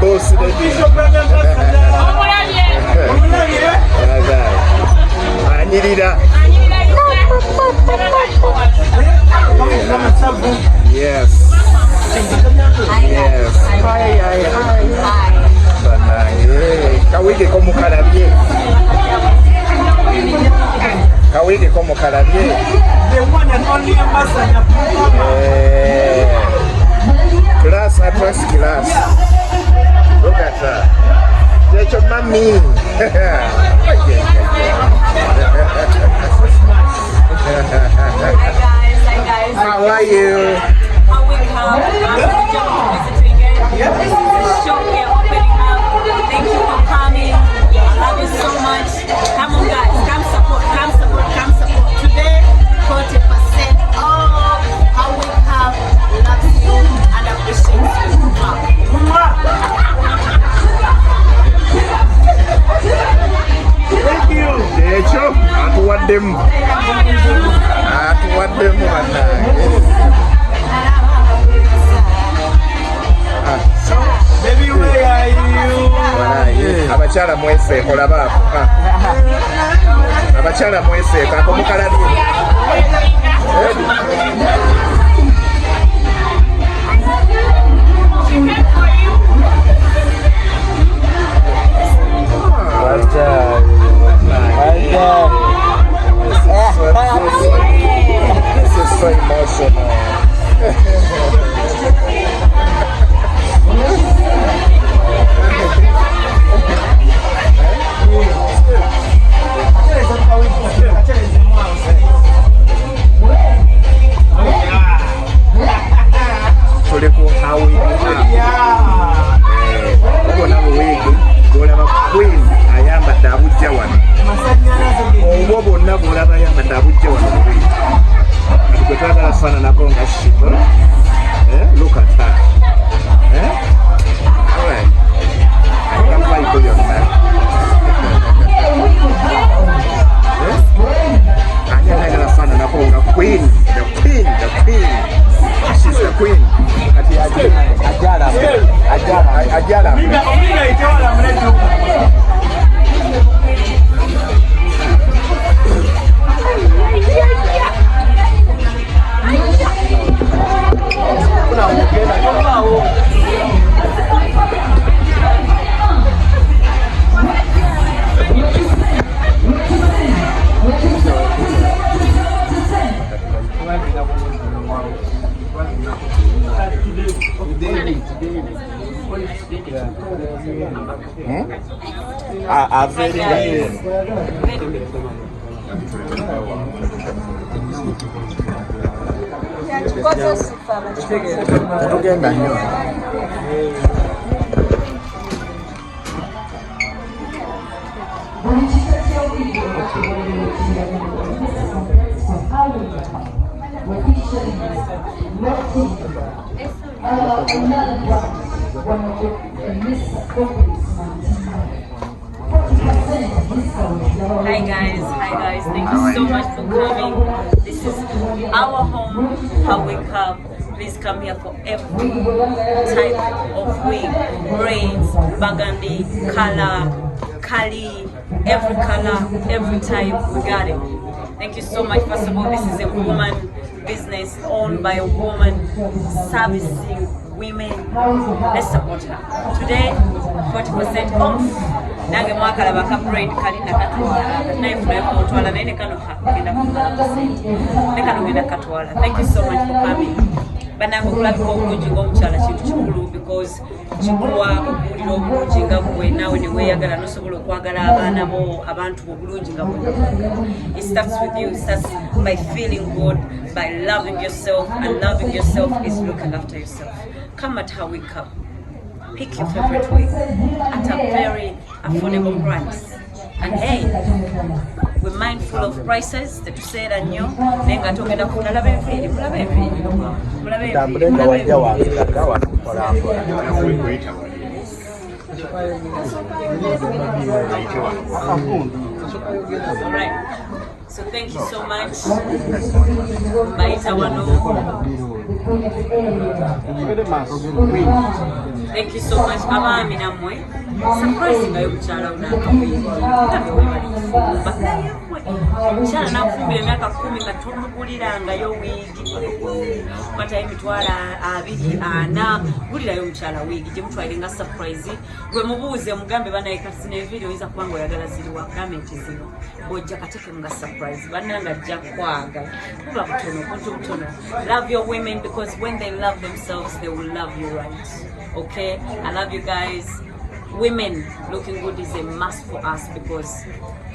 boss lady. Anyirira. Yes. Yes. Hi. Kawige ko mukarabye. Kawige ko mukarabye. The one and only ambassador. Class attracts class. Look at that. That's your mommy. Hi guys. How are you? How we come? Visiting again. This is the shop we are opening up. Thank you for coming. I love you so much. Come on guys, come support. Today, 40% off. How we come loves you and appreciates you. Thank you. Decho, atuwaddemu Baby, where are you? Abakyala mwese olaba abakyala mwese kakomukalabye This is so emotional. Tuliku hawi ubona buwigi golaba queen ayambadde abujja wano obwo bonna bulaba ayambadde abujja wano buwigi gwe twagala faananako nga shiva. Look at her. Alright. I can't fight for your man. Ani anayagala faananako nga queen. The queen. She's the queen. Ajala. Tugenda nnyo. Hi guys, thank you so much for coming. This is our home, how we come. Please come here for every type of wig, braids, burgundy, color, curly, every color, every type, we got it. Thank you so much. First of all, this is a woman business owned by a woman, servicing women. Let's support her. Today, 40% off. Nange mwakala baka braid kali nakatwala naifu na kutwala nene kano hakenda kugenda katwala. Thank you so much for coming. Banange kulabika obulungi ng'omukyala kintu kikulu because kikuwa obuwuliro obulungi nga bwe naawe ne weeyagala n'osobola okwagala abaana bo abantu obulungi nga bwe. It starts with you. It starts by feeling good, by loving yourself, and loving yourself is looking after yourself. Come at How We Come. Pick your favorite wig at a very affordable price. And hey, we're mindful of prices. Tetuseera nnyo naye nga togenda kulaba enviiri. Mulabe enviiri. Alright. So thank you so much. Baita wano. Thank you so much. Abami namwe. Surprising ayo mchala unakawili. Mchala nafumbile miaka 10 katumugulira nga yo wigi. Mata emitwala abiri ana gulira yo mchala wigi. Je mtu alinga surprise. Gwe mubuze mugambe bana ekasine video iza kwango yagala ziriwa comment zino. Bojja kateke mga surprise. Bana nga jja kwaga. Kuba butono. Love your women because when they love themselves they will love you right. Okay, I love you guys. Women looking good is a must for us because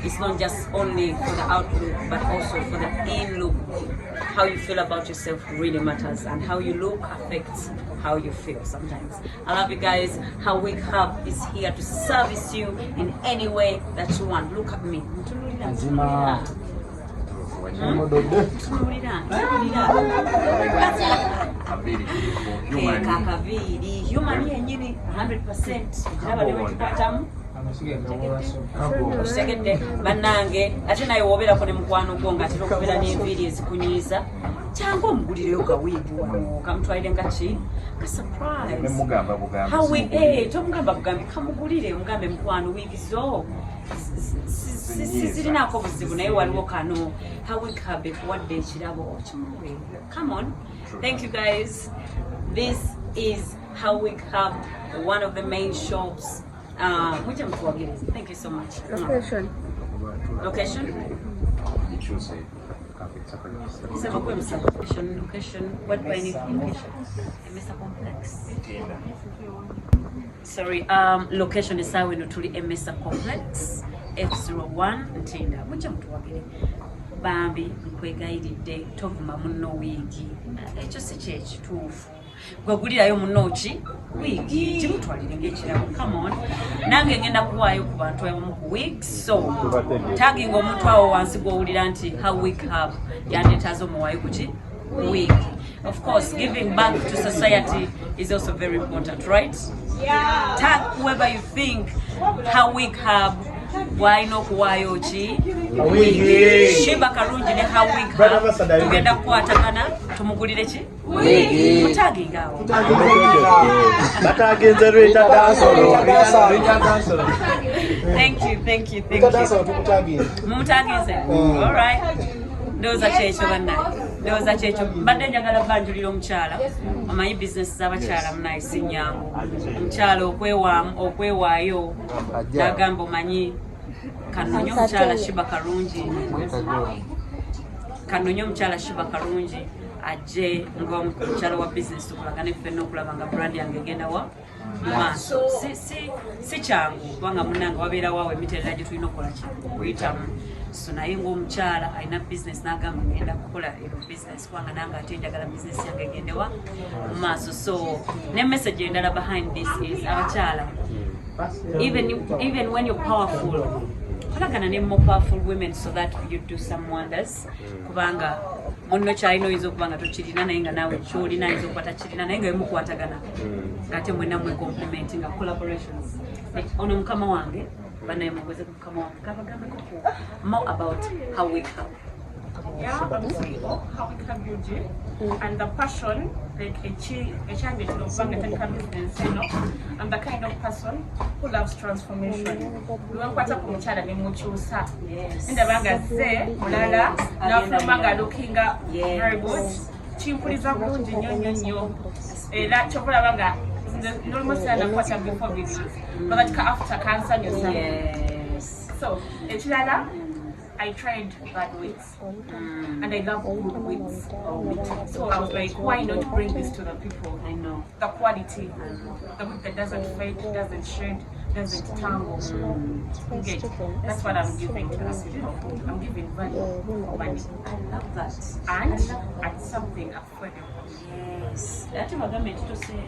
it's not just only for the outlook but also for the in look. How you feel about yourself really matters, and how you look affects how you feel sometimes. I love you guys. Her Wig Hub is here to service you in any way that you want. Look at me. Human yenyini 100%. Segede banange ate naye wobera ko ne mukwano gonga ate okubera n'enviri ezikunyiza cyangwa omugulire okawigi wano kamutwalire ngachi ka surprise ne mugamba bugambi hawe tomugamba bugambi kamugulire mugambe mukwano wigizo sirinako buzibu naye waliwo kano hawe kabe kuwadde ekirabo okimuwe. Come on. Thank you guys. This is Her Wig Hub, one of the main shops. Thank you so much. Location. Location? Location. What do I need location? Emesa Complex. Sorry, location is how we know to Emesa Complex. F01 Ntinda. Mucha mtuwagire. Bambi nkwegayiridde tovuma munno wiigi. Ekyo si kyekituufu. Gwagulirayo munoki wigi kimutwalire ng'ekirabo. Come on. Nange ngenda kuwaayo ku bantu abamu ku wigs. So tagging omuntu awo wansi gw'owulira nti Her Wig Hub yandeetaaze omuwaayo ku ki wig. Of course, giving back to society is also very important, right? Yeah. Tag whoever you think Her Wig Hub why no kuwayo chi wigi Shiba Karungi ne Her Wig Hub tugenda kukwatagana tumugulire ki wigi mutaginga awo batagenze reta dansolo. Thank you mutaginze. All right, ndoza checho ndoza checho badde njagala banjulira omukyala amanyi business z'abakyala munayisi nyangu omukyala okwewaayo n'agamba omanyi kanonye omukyala Shiba Karungi ajje ng'omukyala wa business tukulaga ne ffenna okulaba nga brand yange egenda wa maaso. Si kyangu kubanga munnange wabeerawo awo emiterera gye tulina okukola kuyitamu. So naye ng'omukyala alina business n'agamba ngenda kukola eno business kubanga nange ate njagala business yange egende wa mu maaso. So ne message endala behind this is abakyala, even when you're powerful, kolagana ne more powerful women so that you do some wonders. Kubanga munno kyalina oyinza okuba nga tokirina naye nga naawe kyolina ayinza okuba takirina naye nga bemukwatagana ng'ate mwenna mwe compliment nga collaborations. Ono mukama wange banaye mugoze ku mukama wange kabagambeko more about Her Wig Hub. Yeah, I'm CEO, Her Wig Hub UG, and the passion, like a change to business, you know, I'm the kind of person who loves transformation. We want to put each other in muchusa. In the banga say, mulala, now from banga looking up very good. Chimpuliza bulungi nnyo. La chokola banga almost like a quarter before this, but that after cancer yourself. Yes. So, echilala. I tried bad wigs and I love good wigs. So I was like, why not bring this to the people? I know. The quality, the wig that doesn't fade, doesn't shed, doesn't tangle. Okay. That's what I'm giving to the people. I'm giving value for money. I love that. And at something affordable. Yes. Ati bagame to say.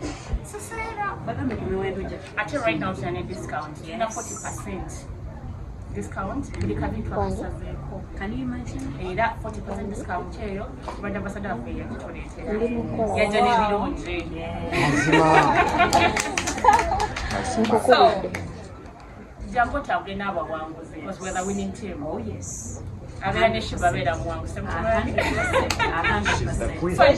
So say that. Bagame kumiwenduja. Actually right now it's a discount. Yes. 40% discount. Can you imagine? That 40% discount cheyo. Brand ambassador for you to donate. So, Jambo tabule n'abawanguzi because we're the winning team. Oh yes. Abera ne Shiba bera mwangu. So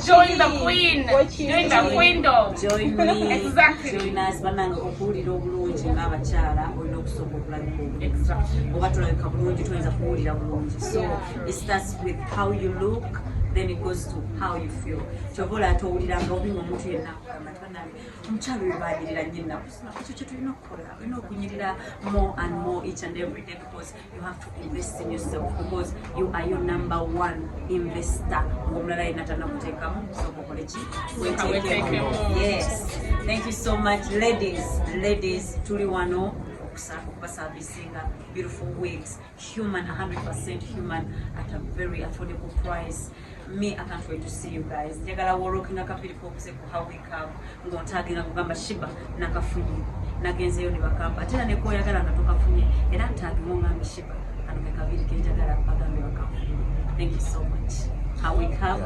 join the queen. Join the queen though. Join me. Exactly. Join us. Bananga okuwulira obulungi ng'abakyala olina okusooka okulabika obulungi. Exactly. Oba tulabika bulungi tuyinza kuwulira bulungi. So it starts with how you look, then it goes to how you feel. Kyobola atowuliranga obinga omuntu yenna akugamba tibanabe omukyalo oyo baanyirira nnyo ennaku zino. Ekyo kye tulina okukola. Olina okunyirira more and more each and every day because you have to invest in yourself because you are your number one investor. Ng'omulala yenna tannakuteekamu sooka okole ki? Weeteekemu. Yes. Thank you so much ladies tuli wano okubaservicinga beautiful wigs, human, 100% human at a very affordable price. Me, I can't wait to see you guys. Njagala wolokinga kapiri focus ku how we come. Ngontagina kugamba Shiba nakafunye. Nagenzeyo ne bakamba. Atera ne koyagala nga tokafunye. Era ntaginga ngamba Shiba. Ano kabiri kenjagala bagambe bakafunye. Thank you so much. How we come.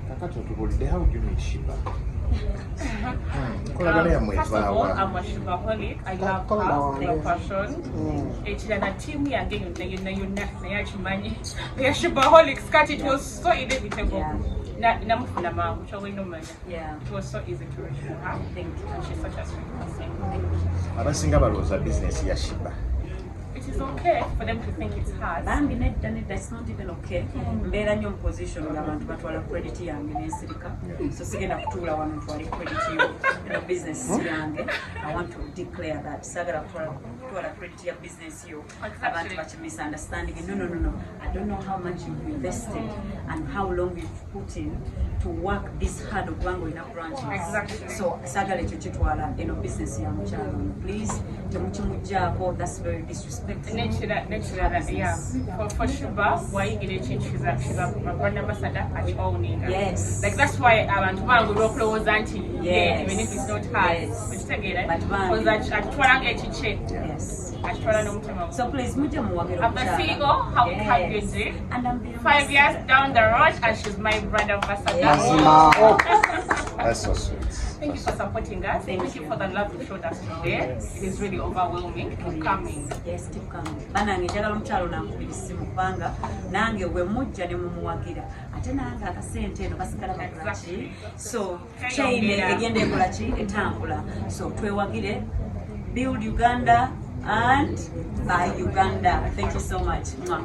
Kakato tubulide how do you know Shiba? First of all, I'm a Shibaholic. I love her, the passion. It's a team we are getting the Shibaholics cut. It was so inevitable. Yeah. It Yeah. was so easy to reach for her. Thank you. And she's such a sweet person. Abasinga balooza business ya Shiba. It is okay for them to think it's hard. Bambi nedda it's not even okay. Mbeera nnyo mu position ng'abantu batwala credit yange n'ensirika. So sigenda kutuula wano ntwale credit yo business yange. I want to declare that. Sagala kutwala credit ya business yo. Abantu bachi misunderstanding. No. I don't know how much you've invested and how long you've put in to work this hard okubanga ina branches. Exactly. So sagala ekyo kitwala business ya mukyalo. Please temukimugjaako. That's very disrespectful. Next to that, yeah. For Shiba, why you get a change? She's a brand ambassador at the owning. Yes. Like that's why I want to go close auntie. Yes. Even if it's not hard. Yes. But take it. But because I try to get you check. Yes. So please, I'm the CEO, how have you do? And I'm 5 years down the road, and she's my brand ambassador. Yes. That's so sweet. Thank you for supporting us. Thank you for the love you showed us today. It is really overwhelming. Keep coming. Yes, keep coming. Banange njagala omukyalo nankubira essimu kubanga nange bwe mujja ne mumuwagira ate nange akasente eno kasigala kakolaki. So chain egenda ekola ki etambula. So twewagire. Build Uganda and buy Uganda. Thank you so much. Mwah.